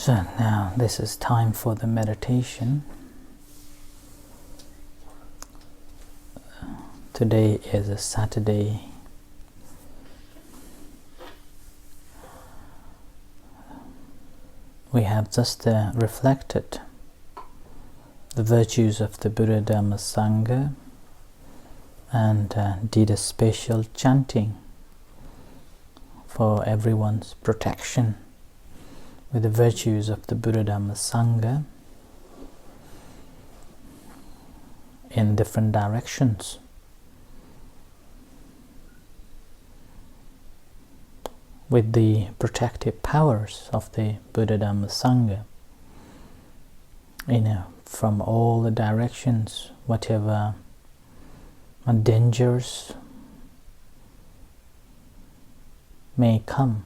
So now this is time for the meditation. Today is a Saturday. We have just reflected the virtues of the Buddha Dhamma Sangha and did a special chanting for everyone's protection with the virtues of the Buddha Dhamma Sangha in different directions. With the protective powers of the Buddha Dhamma Sangha, from all the directions, whatever dangers may come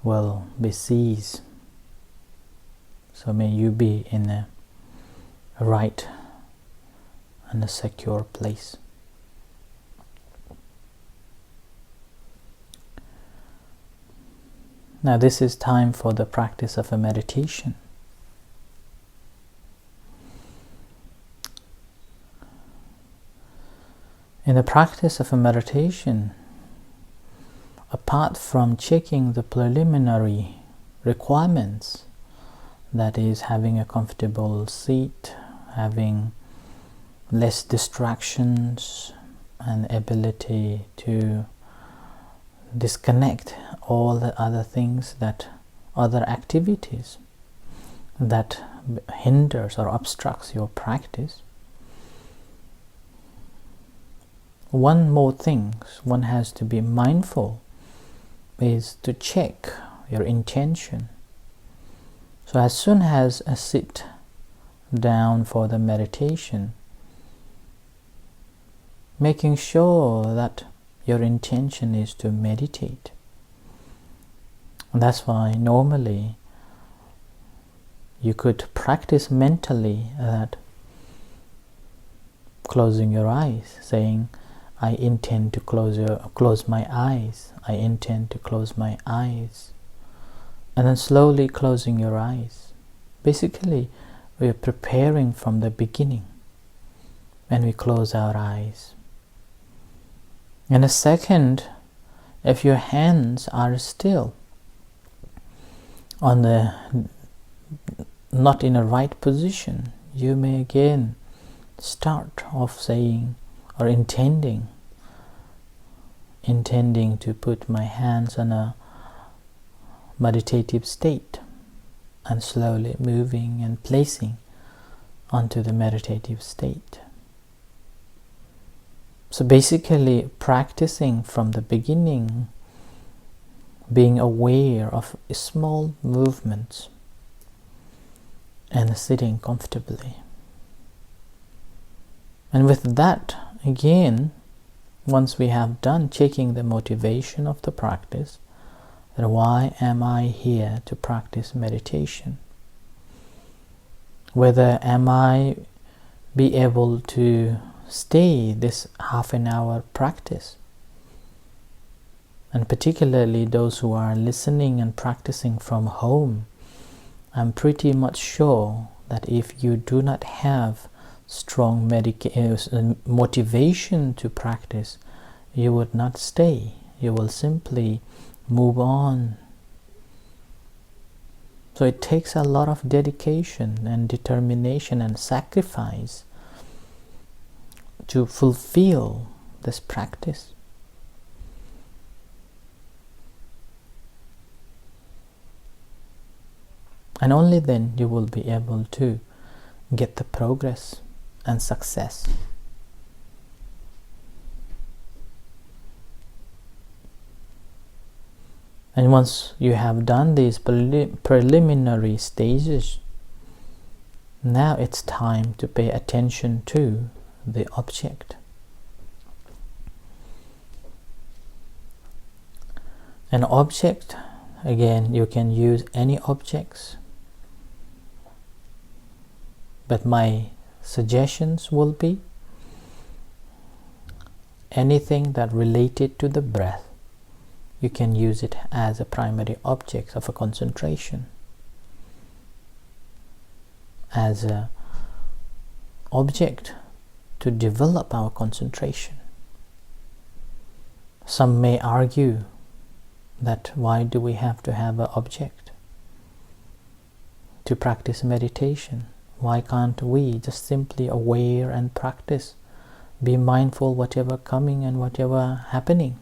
will be seized. So may you be in a right and a secure place. Now this is time for the practice of a meditation. In the practice of a meditation, apart from checking the preliminary requirements, that is having a comfortable seat, having less distractions, and ability to disconnect all the other things, other activities that hinders or obstructs your practice, one more thing one has to be mindful is to check your intention. So as soon as I sit down for the meditation, making sure that your intention is to meditate. And that's why normally you could practice mentally that closing your eyes, saying, I intend to close my eyes. I intend to close my eyes. And then slowly closing your eyes. Basically, we are preparing from the beginning when we close our eyes. In a second, if your hands are still not in a right position, you may again start off saying or intending to put my hands in a meditative state and slowly moving and placing onto the meditative state. So basically practicing from the beginning, being aware of small movements and sitting comfortably. And with that, again, once we have done checking the motivation of the practice, then why am I here to practice meditation? Whether am I be able to stay this half an hour practice? And particularly those who are listening and practicing from home, I'm pretty much sure that if you do not have strong motivation to practice, you would not stay. You will simply move on. So it takes a lot of dedication and determination and sacrifice to fulfill this practice. And only then you will be able to get the progress and success. And once you have done these preliminary stages, now it's time to pay attention to the object. An object, again, you can use any objects, but my suggestions will be anything that related to the breath you can use it as a primary object of a concentration, as a object to develop our concentration. Some may argue that why do we have to have an object to practice meditation? Why can't we just simply aware and practice, be mindful whatever coming and whatever happening?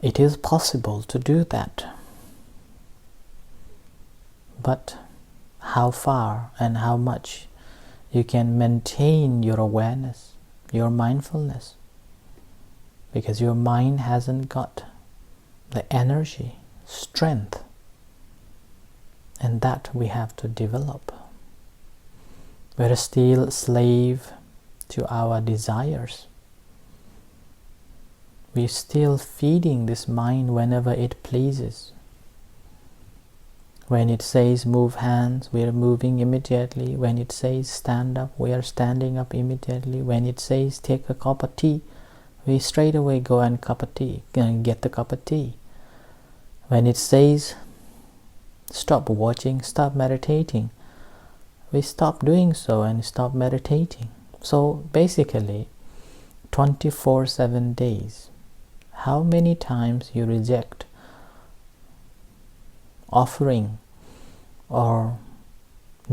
It is possible to do that, but how far and how much you can maintain your awareness, your mindfulness, because your mind hasn't got the energy, strength, and that we have to develop. We're still a slave to our desires. We're still feeding this mind whenever it pleases. When it says move hands, we are moving immediately. When it says stand up, we are standing up immediately. When it says take a cup of tea, we straight away go and get the cup of tea. When it says stop watching, stop meditating, we stop doing so and stop meditating. So basically 24/7 days, how many times you reject offering or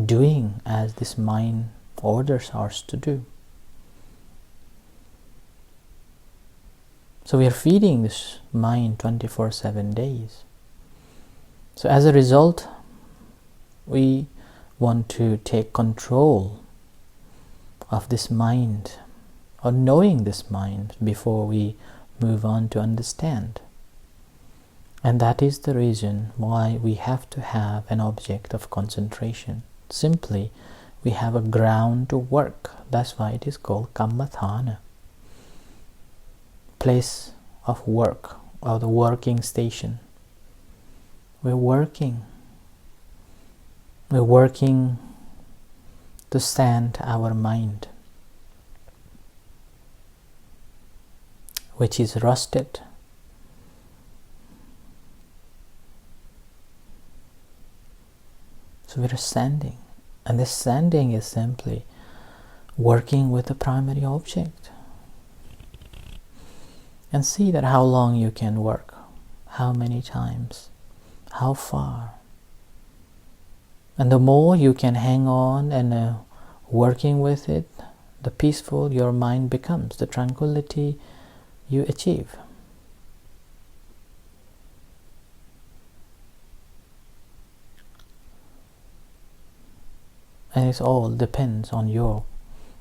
doing as this mind orders us to do. So we are feeding this mind 24/7 days. So as a result, we want to take control of this mind, or knowing this mind, before we move on to understand. And that is the reason why we have to have an object of concentration. Simply, we have a ground to work. That's why it is called Kammathana, place of work, or the working station. We're working to sand our mind, which is rusted. So we're sanding, and this sanding is simply working with the primary object. And see that how long you can work, how many times, how far. And the more you can hang on and working with it, the peaceful your mind becomes, the tranquility you achieve. And it all depends on your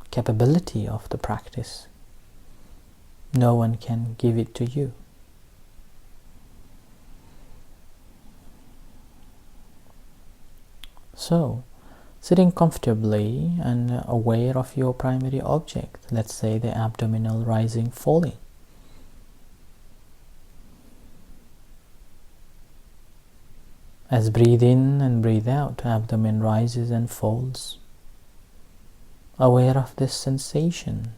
capability of the practice. No one can give it to you. So, sitting comfortably and aware of your primary object, let's say the abdominal rising, falling. As breathe in and breathe out, abdomen rises and falls. Aware of this sensation,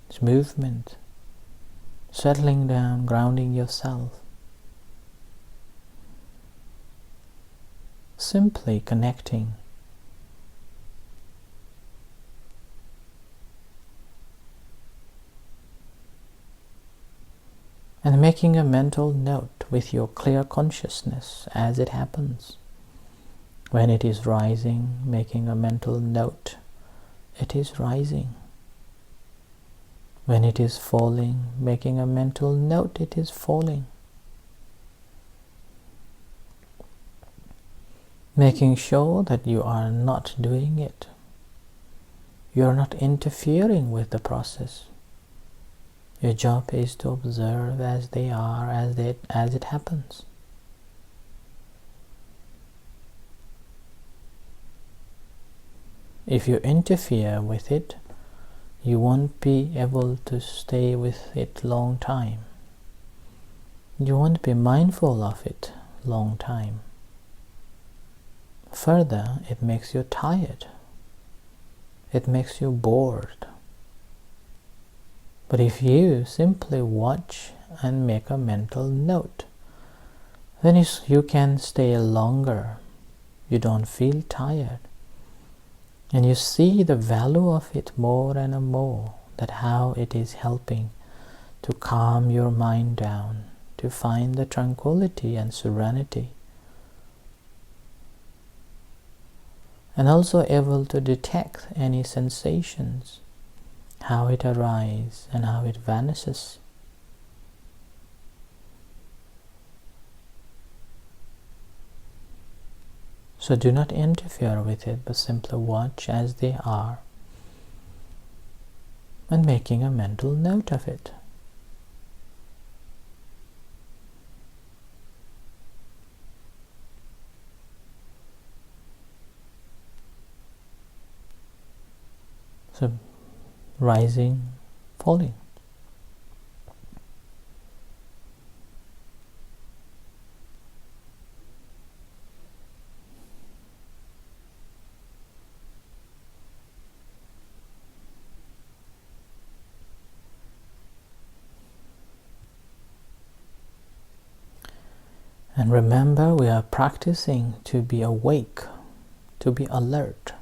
this movement, settling down, grounding yourself. Simply connecting. And making a mental note with your clear consciousness as it happens. When it is rising, making a mental note, it is rising. When it is falling, making a mental note, it is falling. Making sure that you are not doing it. You are not interfering with the process. Your job is to observe as they are, as it happens. If you interfere with it, you won't be able to stay with it long time. You won't be mindful of it long time. Further, it makes you tired. It makes you bored. But if you simply watch and make a mental note, then you can stay longer. You don't feel tired. And you see the value of it more and more, that how it is helping to calm your mind down, to find the tranquility and serenity. And also able to detect any sensations, how it arises and how it vanishes. So do not interfere with it, but simply watch as they are and making a mental note of it. So rising, falling. And remember, we are practicing to be awake, to be alert.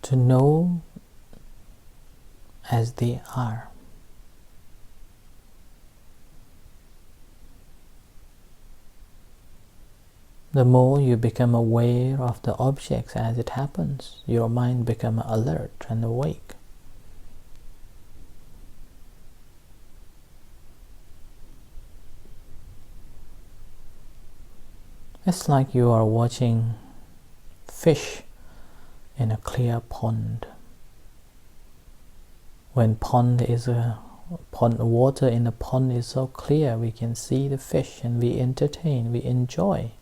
To know as they are. The more you become aware of the objects as it happens, your mind becomes alert and awake. It's like you are watching fish in a clear pond. When water in the pond is so clear, we can see the fish and we entertain, we enjoy.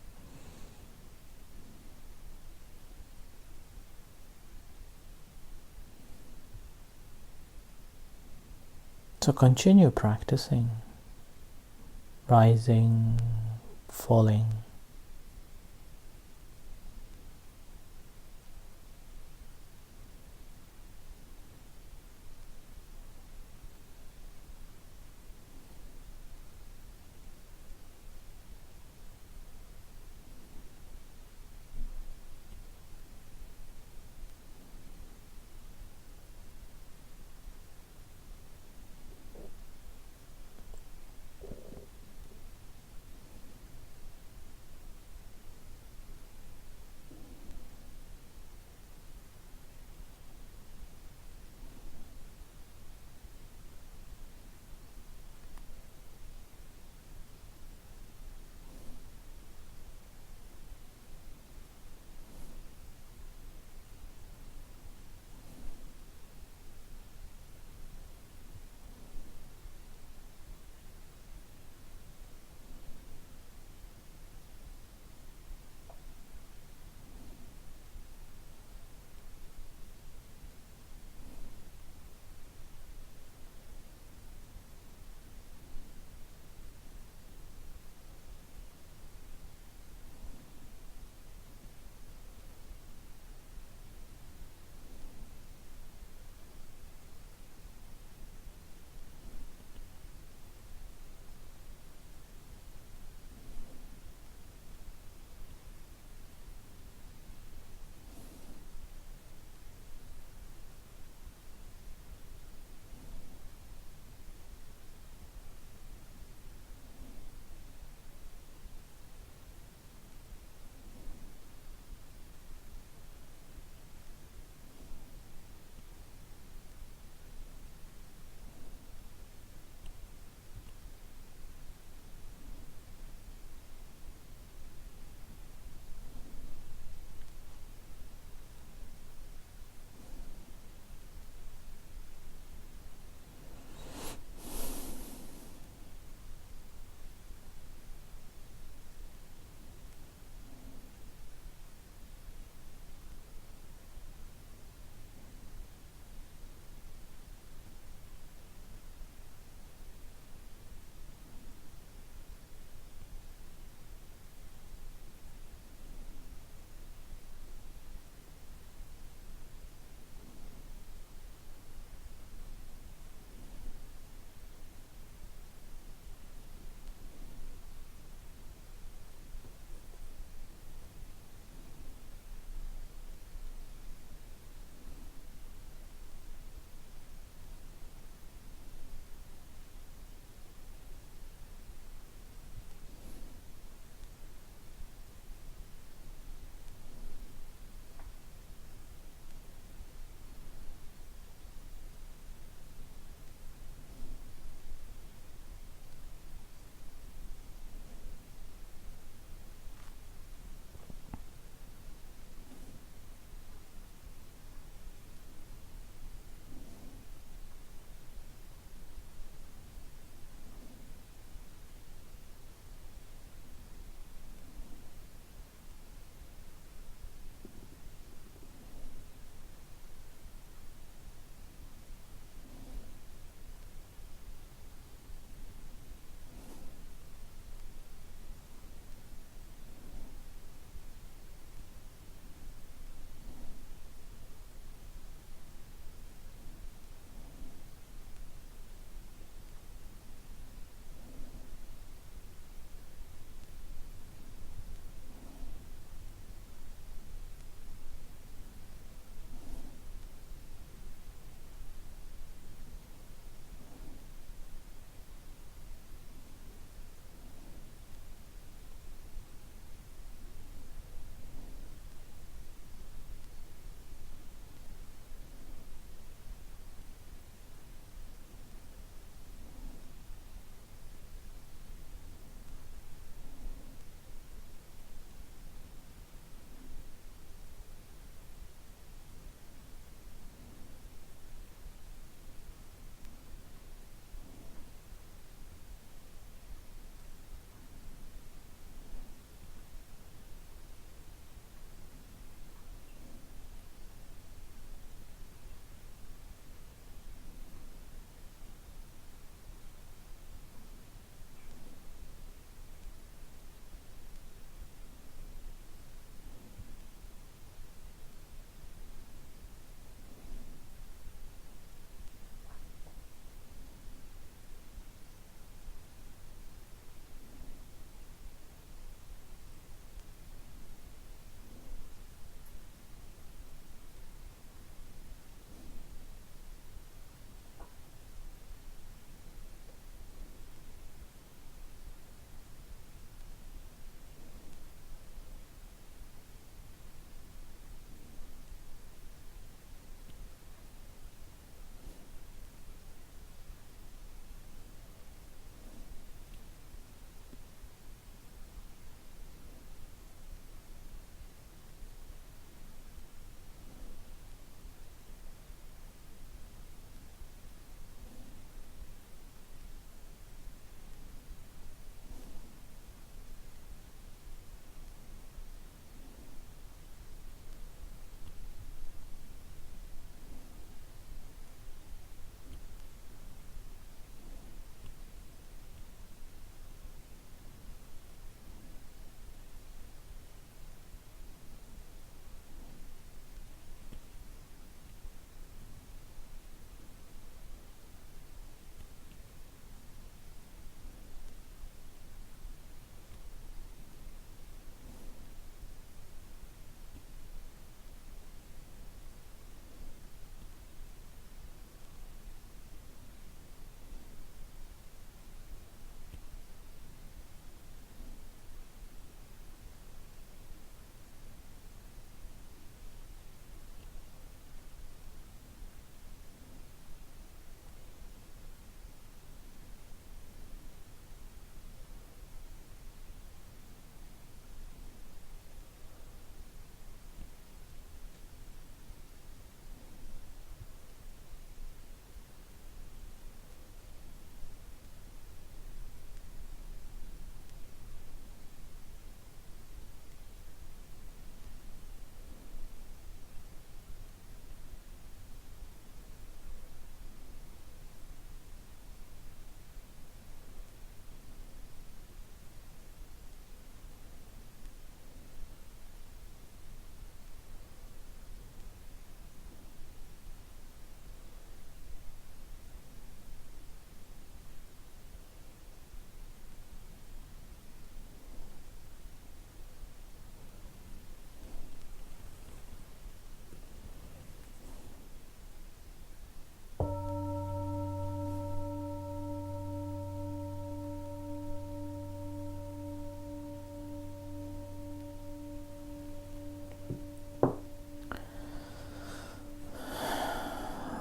So continue practicing, rising, falling.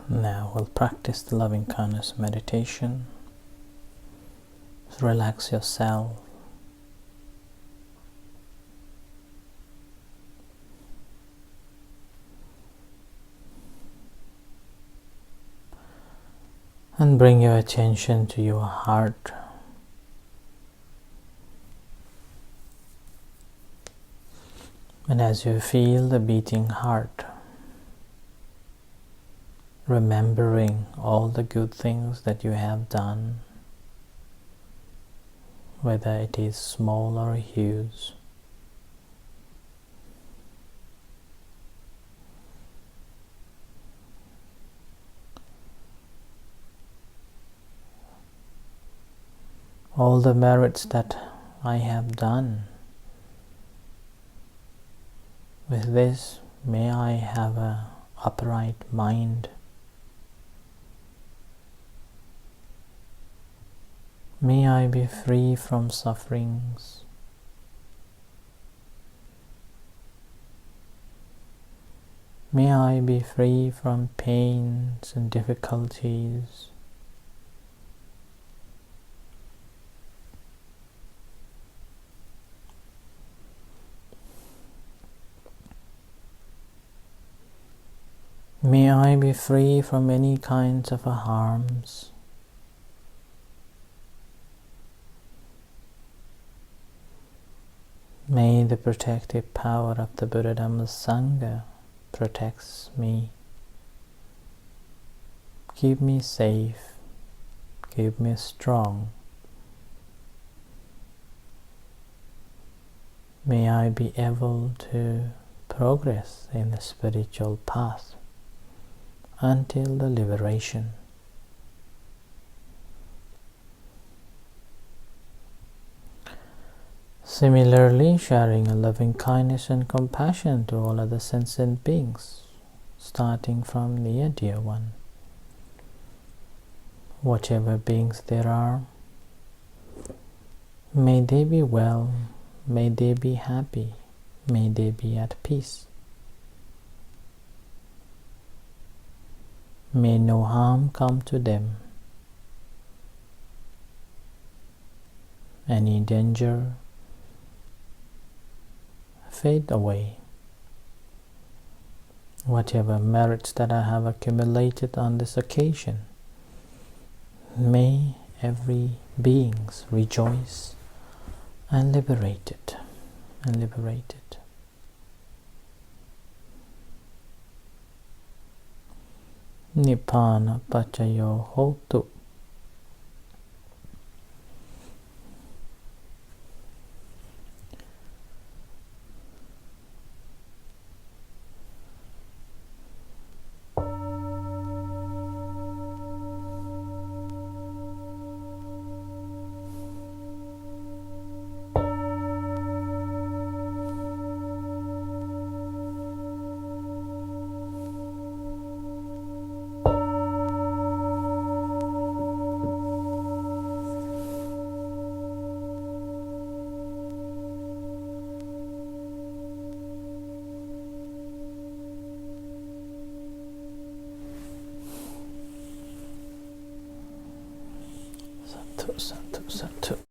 Now we'll practice the loving kindness meditation. Just relax yourself. And bring your attention to your heart. And as you feel the beating heart, remembering all the good things that you have done, whether it is small or huge, all the merits that I have done. With this, may I have an upright mind. May I be free from sufferings. May I be free from pains and difficulties. May I be free from any kinds of harms. May the protective power of the Buddha Dhamma Sangha protects me. Keep me safe. Keep me strong. May I be able to progress in the spiritual path until the liberation. Similarly, sharing a loving kindness and compassion to all other sentient beings, starting from near dear one. Whatever beings there are, may they be well, may they be happy, may they be at peace. May no harm come to them. Any danger fade away. Whatever merits that I have accumulated on this occasion, may every beings rejoice and liberate it, and liberate it. Nibbana Paccaya Hotu. Satu, satu, satu.